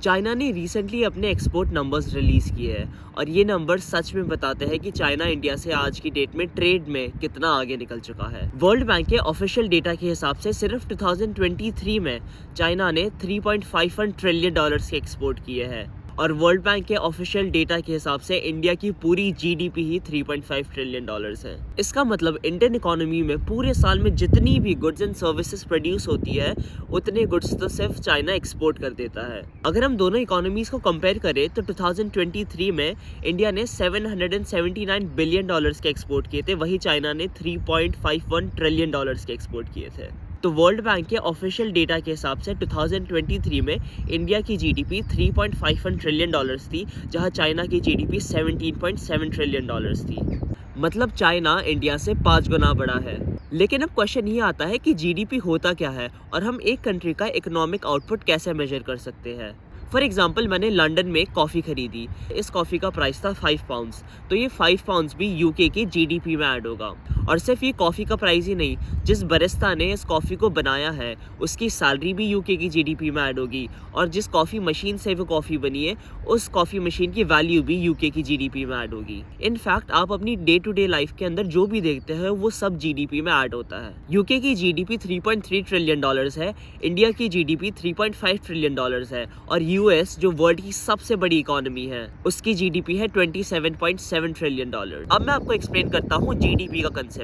China ने recently अपने export numbers release किए हैं और ये नंबर सच में बताते हैं कि चाइना इंडिया से आज की डेट में ट्रेड में कितना आगे निकल चुका है। वर्ल्ड बैंक के ऑफिशियल डेटा के हिसाब से सिर्फ 2023 में चाइना ने 3.51 ट्रिलियन डॉलर्स के एक्सपोर्ट किए हैं और वर्ल्ड बैंक के ऑफिशियल डेटा के हिसाब से इंडिया की पूरी जीडीपी ही 3.5 ट्रिलियन डॉलर्स है। इसका मतलब इंडियन इकोनॉमी में पूरे साल में जितनी भी गुड्स एंड सर्विसेज प्रोड्यूस होती है उतने गुड्स तो सिर्फ चाइना एक्सपोर्ट कर देता है। अगर हम दोनों इकोनॉमीज को कंपेयर करें तो 2023 में इंडिया ने 779 बिलियन डॉलर्स के एक्सपोर्ट किए थे, वही चाइना ने 3.51 ट्रिलियन डॉलर्स के एक्सपोर्ट किए थे। तो वर्ल्ड बैंक के ऑफिशियल डेटा के हिसाब से 2023 में इंडिया की जीडीपी 3.51 ट्रिलियन डॉलर्स थी, जहां चाइना की जीडीपी 17.7 ट्रिलियन डॉलर्स थी। मतलब चाइना इंडिया से 5 गुना बड़ा है। लेकिन अब क्वेश्चन ये आता है कि जीडीपी होता क्या है और हम एक कंट्री का इकोनॉमिक आउटपुट कैसे मेजर कर सकते हैं। फॉर एग्जाम्पल, मैंने लंदन में कॉफ़ी खरीदी। इस कॉफ़ी का प्राइस था 5 पाउंड्स, तो ये 5 पाउंड्स भी यूके की जीडीपी में ऐड होगा। और सिर्फ ये कॉफ़ी का प्राइस ही नहीं, जिस बरिस्ता ने इस कॉफ़ी को बनाया है उसकी सैलरी भी यूके की जीडीपी में ऐड होगी और जिस कॉफ़ी मशीन से वो कॉफ़ी बनी है उस कॉफ़ी मशीन की वैल्यू भी यूके की जीडीपी में ऐड होगी। इनफैक्ट आप अपनी डे टू डे लाइफ के अंदर जो भी देखते हैं वो सब जीडीपी में ऐड होता है। यूके की जीडीपी 3.3 ट्रिलियन डॉलर्स है, इंडिया की जीडीपी 3.5 ट्रिलियन डॉलर्स है और यूएस जो वर्ल्ड की सबसे बड़ी इकोनॉमी है उसकी जीडीपी है 27.7 ट्रिलियन डॉलर। अब मैं आपको एक्सप्लेन करता हूँ जीडीपी का concept.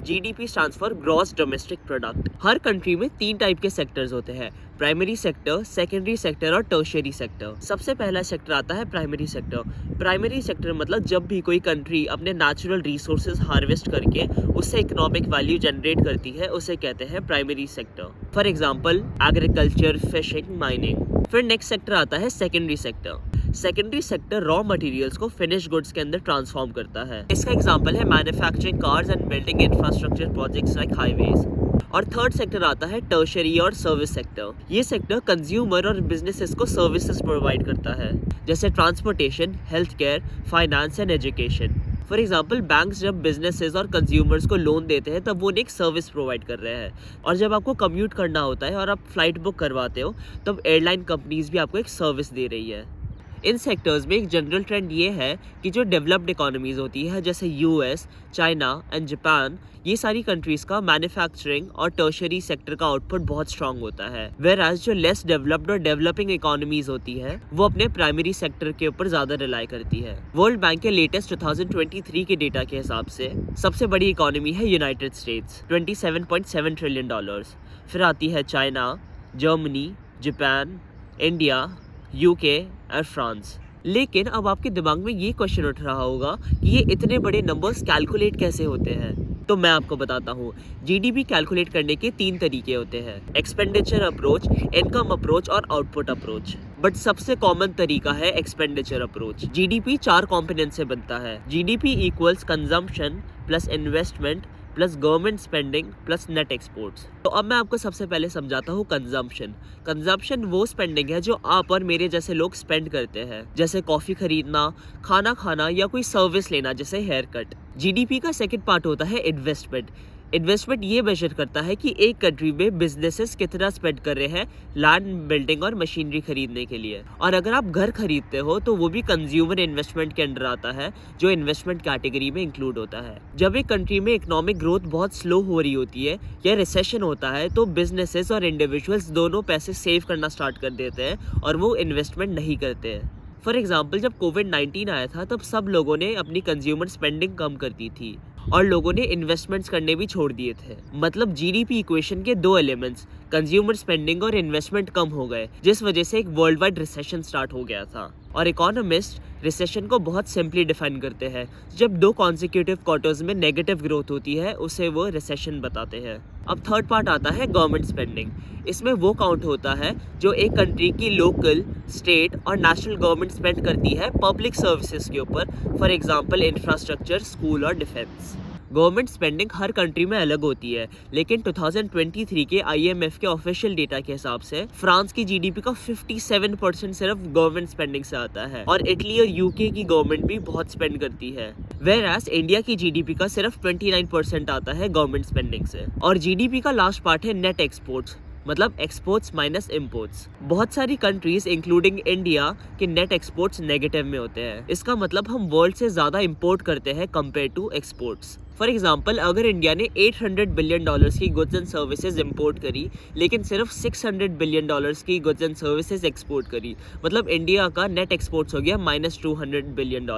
GDP stands for gross domestic product. Her country में 3 टाइप के सेक्टर्स होते हैं, प्राइमरी सेक्टर, सेकेंडरी सेक्टर और टर्शियरी सेक्टर। सबसे पहला सेक्टर आता है प्राइमरी सेक्टर। प्राइमरी सेक्टर मतलब जब भी कोई कंट्री अपने नेचुरल रिसोर्सेज हार्वेस्ट करके उससे इकोनॉमिक वैल्यू जनरेट करती है उसे कहते हैं primary sector. For example agriculture, fishing, mining. फिर नेक्स्ट सेक्टर आता है secondary sector. Secondary sector raw materials को फिनिश गुड्स के अंदर ट्रांसफॉर्म करता है। इसका एग्जांपल है manufacturing cars and building infrastructure projects like highways. और थर्ड सेक्टर आता है टर्शियरी और सर्विस सेक्टर। ये सेक्टर कंज्यूमर और बिजनेसेस को सर्विसेज प्रोवाइड करता है, जैसे transportation, health care, finance and education. For example, banks जब बिजनेसेस और कंज्यूमर्स को लोन देते हैं तब वो एक सर्विस प्रोवाइड कर रहे हैं। और जब आपको कम्यूट करना होता है और आप फ्लाइट बुक करवाते हो तब एयरलाइन कंपनीज भी आपको एक सर्विस दे रही है। इन सेक्टर्स में एक जनरल ट्रेंड ये है कि जो डेवलप्ड इकोनॉमीज होती है जैसे यूएस, चाइना एंड जापान, ये सारी कंट्रीज का मैन्युफैक्चरिंग और टर्शियरी सेक्टर का आउटपुट बहुत स्ट्रांग होता है। वेराज जो लेस डेवलप्ड और डेवलपिंग इकोनॉमीज होती है वो अपने प्राइमरी सेक्टर के ऊपर ज्यादा रिलाई करती है। वर्ल्ड बैंक के लेटेस्ट 2023 के डेटा के हिसाब से सबसे बड़ी इकोनॉमी है यूनाइटेड स्टेट्स, 27.7 ट्रिलियन डॉलर्स। फिर आती है China, Germany, Japan, India, UK और फ्रांस। लेकिन अब आपके दिमाग में ये क्वेश्चन उठ रहा होगा कि ये इतने बड़े नंबर्स कैलकुलेट कैसे होते हैं। तो मैं आपको बताता हूँ। जीडीपी कैलकुलेट करने के 3 तरीके होते हैं, एक्सपेंडिचर अप्रोच, इनकम अप्रोच और आउटपुट अप्रोच। बट सबसे कॉमन तरीका है एक्सपेंडिचर अप्रोच। जीडीपी 4 कॉम्पोनेंट से बनता है। GDP equals consumption plus investment plus government spending plus net exports. तो अब मैं आपको सबसे पहले समझाता हूँ कंजम्पशन। कंजम्पशन वो स्पेंडिंग है जो आप और मेरे जैसे लोग स्पेंड करते हैं, जैसे कॉफ़ी खरीदना, खाना खाना या कोई सर्विस लेना जैसे हेयर कट। जीडीपी का सेकंड पार्ट होता है इन्वेस्टमेंट। इन्वेस्टमेंट ये मेजर करता है कि एक कंट्री में बिजनेसेस कितना स्पेंड कर रहे हैं लैंड, बिल्डिंग और मशीनरी खरीदने के लिए। और अगर आप घर खरीदते हो तो वो भी कंज्यूमर इन्वेस्टमेंट के अंडर आता है, जो इन्वेस्टमेंट कैटेगरी में इंक्लूड होता है। जब एक कंट्री में इकोनॉमिक ग्रोथ बहुत स्लो हो रही होती है या रिसेशन होता है तो बिजनेसेस और इंडिविजुअल्स दोनों पैसे सेव करना स्टार्ट कर देते हैं और वो इन्वेस्टमेंट नहीं करते हैं। फॉर एग्जाम्पल, जब कोविड-19 आया था तब सब लोगों ने अपनी कंज्यूमर स्पेंडिंग कम कर दी थी और लोगों ने इन्वेस्टमेंट्स करने भी छोड़ दिए थे। मतलब जीडीपी इक्वेशन के 2 एलिमेंट्स, कंज्यूमर स्पेंडिंग और इन्वेस्टमेंट कम हो गए, जिस वजह से एक वर्ल्ड वाइड रिसेशन स्टार्ट हो गया था। और इकोनॉमिस्ट रिसेशन को बहुत सिंपली डिफाइन करते हैं, जब 2 कॉन्सिक्यूटिव क्वार्टर्स में नेगेटिव ग्रोथ होती है उसे वो रिसेशन बताते हैं। अब थर्ड पार्ट आता है गवर्नमेंट स्पेंडिंग। इसमें वो काउंट होता है जो एक कंट्री की लोकल, स्टेट और नेशनल गवर्नमेंट स्पेंड करती है पब्लिक सर्विसेज के ऊपर, फॉर एग्जांपल इंफ्रास्ट्रक्चर, स्कूल और डिफेंस। गवर्नमेंट स्पेंडिंग हर कंट्री में अलग होती है, लेकिन 2023 के आईएमएफ के ऑफिशियल डेटा के हिसाब से फ्रांस की जीडीपी का 57% सिर्फ गवर्नमेंट स्पेंडिंग से आता है और इटली और यूके की गवर्नमेंट भी बहुत स्पेंड करती है। वेयरएज इंडिया की जीडीपी का सिर्फ 29% आता है गवर्नमेंट स्पेंडिंग से। और जीडीपी का लास्ट पार्ट है नेट एक्सपोर्ट्स। मतलब एक्सपोर्ट्स माइनस इम्पोर्ट्स। बहुत सारी कंट्रीज इंक्लूडिंग इंडिया के नेट एक्सपोर्ट्स नेगेटिव में होते हैं। इसका मतलब हम वर्ल्ड से ज़्यादा इम्पोर्ट करते हैं compare to exports. For example, अगर इंडिया ने $800 बिलियन की गुड्स एंड सर्विसेज इंपोर्ट करी लेकिन सिर्फ $600 बिलियन की गुड्स एंड सर्विसेज एक्सपोर्ट करी, मतलब इंडिया का नेट एक्सपोर्ट्स हो गया -$200 बिलियन।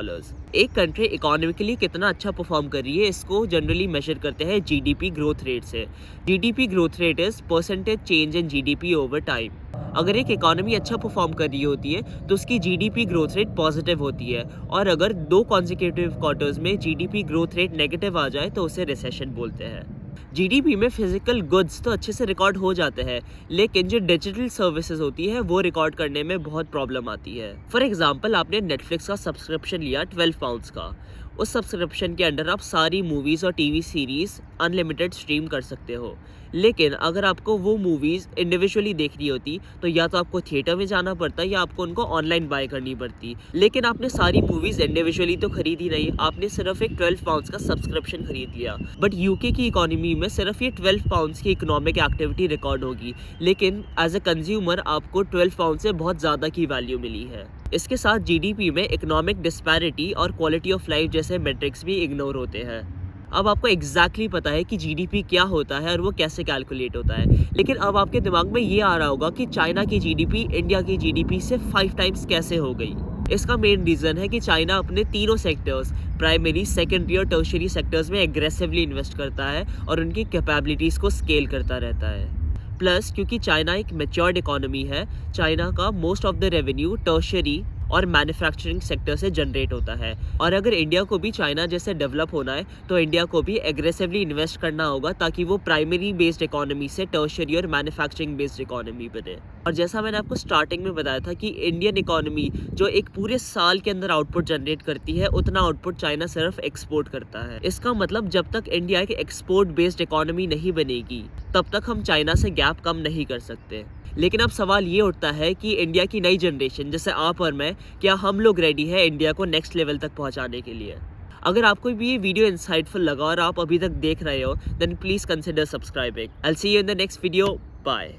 एक कंट्री इकोनॉमिकली कितना अच्छा परफॉर्म कर रही है इसको जनरली मेजर करते हैं जीडीपी ग्रोथ रेट से। GDP growth rate is percentage change in GDP over time. अगर एक इकोनॉमी अच्छा परफॉर्म कर रही होती है तो उसकी जीडीपी ग्रोथ रेट पॉजिटिव होती है, और अगर 2 कॉन्जिक्यूटिव क्वार्टर्स में जीडीपी ग्रोथ रेट नेगेटिव आ जाए तो उसे रिसेशन बोलते हैं। जीडीपी में फिजिकल गुड्स तो अच्छे से रिकॉर्ड हो जाते हैं, लेकिन जो डिजिटल सर्विसेज होती है वो रिकॉर्ड करने में बहुत प्रॉब्लम आती है। फॉर एग्जांपल, आपने नेटफ्लिक्स का सब्सक्रिप्शन लिया £12 का। उस सब्सक्रिप्शन के अंडर आप सारी मूवीज़ और टीवी सीरीज़ अनलिमिटेड स्ट्रीम कर सकते हो, लेकिन अगर आपको वो मूवीज़ इंडिविजुअली देखनी होती तो या तो आपको थिएटर में जाना पड़ता या आपको उनको ऑनलाइन बाय करनी पड़ती। लेकिन आपने सारी मूवीज़ इंडिविजुअली तो खरीदी नहीं, आपने सिर्फ एक £12 का सब्सक्रिप्शन खरीद लिया। बट यूके की इकोनॉमी में सिर्फ ये £12 की इकोनॉमिक एक्टिविटी रिकॉर्ड होगी, लेकिन एज ए कंज्यूमर आपको £12 से बहुत ज़्यादा की वैल्यू मिली है। इसके साथ जीडीपी में इकोनॉमिक डिस्पैरिटी और क्वालिटी ऑफ लाइफ जैसे मेट्रिक्स भी इग्नोर होते हैं। अब आपको एग्जैक्टली पता है कि जीडीपी क्या होता है और वो कैसे कैलकुलेट होता है, लेकिन अब आपके दिमाग में ये आ रहा होगा कि चाइना की जीडीपी इंडिया की जीडीपी से 5 टाइम्स कैसे हो गई। इसका मेन रीज़न है कि चाइना अपने तीनों सेक्टर्स, प्राइमरी, सेकेंडरी और टर्शियरी सेक्टर्स में एग्रेसिवली इन्वेस्ट करता है और उनकी कैपेबिलिटीज़ को स्केल करता रहता है। प्लस क्योंकि चाइना एक मैच्योर्ड इकोनॉमी है, चाइना का most of the revenue tertiary और मैन्युफैक्चरिंग सेक्टर से जनरेट होता है। और अगर इंडिया को भी चाइना जैसे डेवलप होना है तो इंडिया को भी एग्रेसिवली इन्वेस्ट करना होगा ताकि वो प्राइमरी बेस्ड इकोनॉमी से टर्शियरी और मैन्युफैक्चरिंग बेस्ड इकोनॉमी बने। और जैसा मैंने आपको स्टार्टिंग में बताया था कि इंडियन इकोनॉमी जो एक पूरे साल के अंदर आउटपुट जनरेट करती है, उतना आउटपुट चाइना सिर्फ एक्सपोर्ट करता है। इसका मतलब जब तक इंडिया एक एक्सपोर्ट बेस्ड इकोनॉमी नहीं बनेगी तब तक हम चाइना से गैप कम नहीं कर सकते। लेकिन अब सवाल ये उठता है कि इंडिया की नई जनरेशन जैसे आप और मैं, क्या हम लोग रेडी है इंडिया को नेक्स्ट लेवल तक पहुंचाने के लिए? अगर आपको भी ये वीडियो इंसाइटफुल लगा और आप अभी तक देख रहे हो, then please consider subscribing. I will see you in the next video. Bye.